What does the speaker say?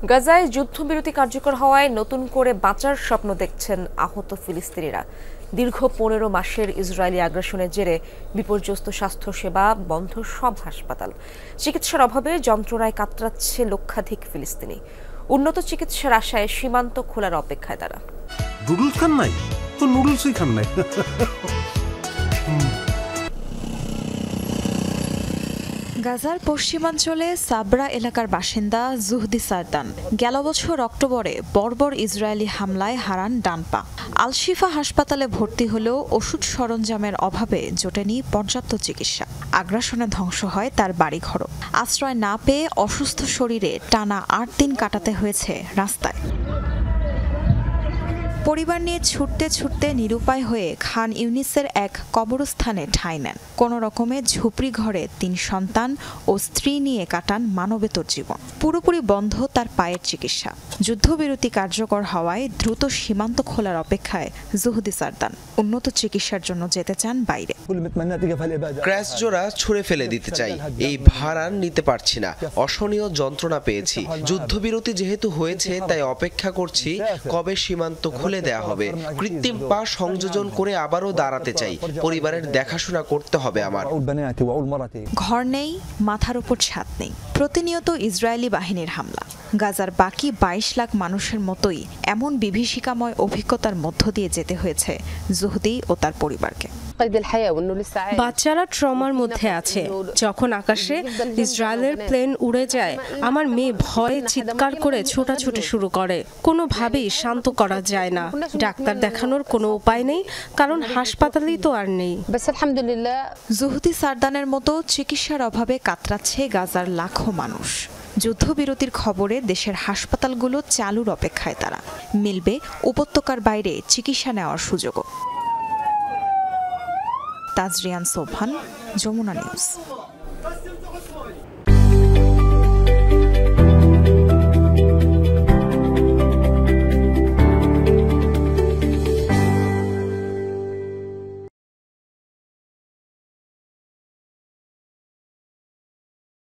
গাজায় যুদ্ধবিরতি কার্যকর হওয়ায় নতুন করে বাঁচার স্বপ্ন দেখছেন আহত ফিলিস্তিনিরা। দীর্ঘ 15 মাসের ইসরায়েলি আগ্রাসনের জেরে বিপর্যস্ত স্বাস্থ্যসেবা বন্ধ সব হাসপাতাল। চিকিৎসার অভাবে যন্ত্রণায় কাতরাচ্ছে লক্ষাধিক ফিলিস্তিনি। উন্নত চিকিৎসার আশায় সীমান্ত খোলার অপেক্ষায় তারা। নুডলস খান নাই তো নুডলসই খান নাই। গাজার পশ্চিমাঞ্চলে সাবরা এলাকার বাসিন্দা জুহদি সারদান গেল বছর অক্টোবরে বর্বর ইসরায়েলি হামলায় হারান ডান পা। আল শিফা হাসপাতালে ভর্তি হলেও ওষুধ সরঞ্জামের অভাবে জোটেনি পর্যাপ্ত চিকিৎসা। আগ্রাসনে ধ্বংস হয় তার বাড়িঘরও। আশ্রয় না পেয়ে অসুস্থ শরীরে টানা 8 দিন কাটাতে হয়েছে রাস্তায়। পরিবার নিয়ে ছুটতে ছুটতে নিরুপায় হয়ে খান ইউনিসের এক কবরস্থানে ঠাঁই নেন। কোনো রকমে ঝুপড়ি ঘরে 3 সন্তান ও স্ত্রী নিয়ে কাটান মানবেতর জীবন। পুরোপুরি বন্ধ তার পায়ের চিকিৎসা। যুদ্ধবিরতি কার্যকর হওয়ায় দ্রুত সীমান্ত খোলার অপেক্ষায় জুহদি সারদান উন্নত চিকিৎসার জন্য যেতে চান বাইরে। ক্র্যাশ জোড়া ছুঁড়ে ফেলে দিতে চাই, এই ভার আর নিতে পারছি না। অসহনীয় যন্ত্রণা পেয়েছি। যুদ্ধবিরতি যেহেতু হয়েছে তাই অপেক্ষা করছি কবে সীমান্ত খুলে দেয়া হবে। কৃত্রিম পা সংযোজন করে আবারও দাঁড়াতে চাই। পরিবারের দেখাশোনা করতে হবে আমার। ঘর নেই, মাথার উপর ছাদ নেই। প্রতিনিয়ত ইসরায়েলি বাহিনীর হামলা। গাজার বাকি 22 লাখ মানুষের মতোই এমন বিভীষিকাময় অভিজ্ঞতার মধ্য দিয়ে যেতে হয়েছে জুহদি ও তার পরিবারকে। বাচ্চারা ট্রমার মধ্যে আছে। যখন আকাশে ইসরায়েলের প্লেন উড়ে যায়, আমার মেয়ে ভয়ে চিৎকার করে ছোটাছুটি শুরু করে। কোনোভাবেই শান্ত করা যায় না। ডাক্তার দেখানোর কোনো উপায় নেই, কারণ হাসপাতালেই তো আর নেই। জুহদি সারদানের মতো চিকিৎসার অভাবে কাতরাচ্ছে গাজার লাখো মানুষ। যুদ্ধবিরতির খবরে দেশের হাসপাতালগুলো চালুর অপেক্ষায় তারা। মিলবে উপত্যকার বাইরে চিকিৎসা নেওয়ার সুযোগও। তাজরিয়ান সোবহান, যমুনা নিউজ।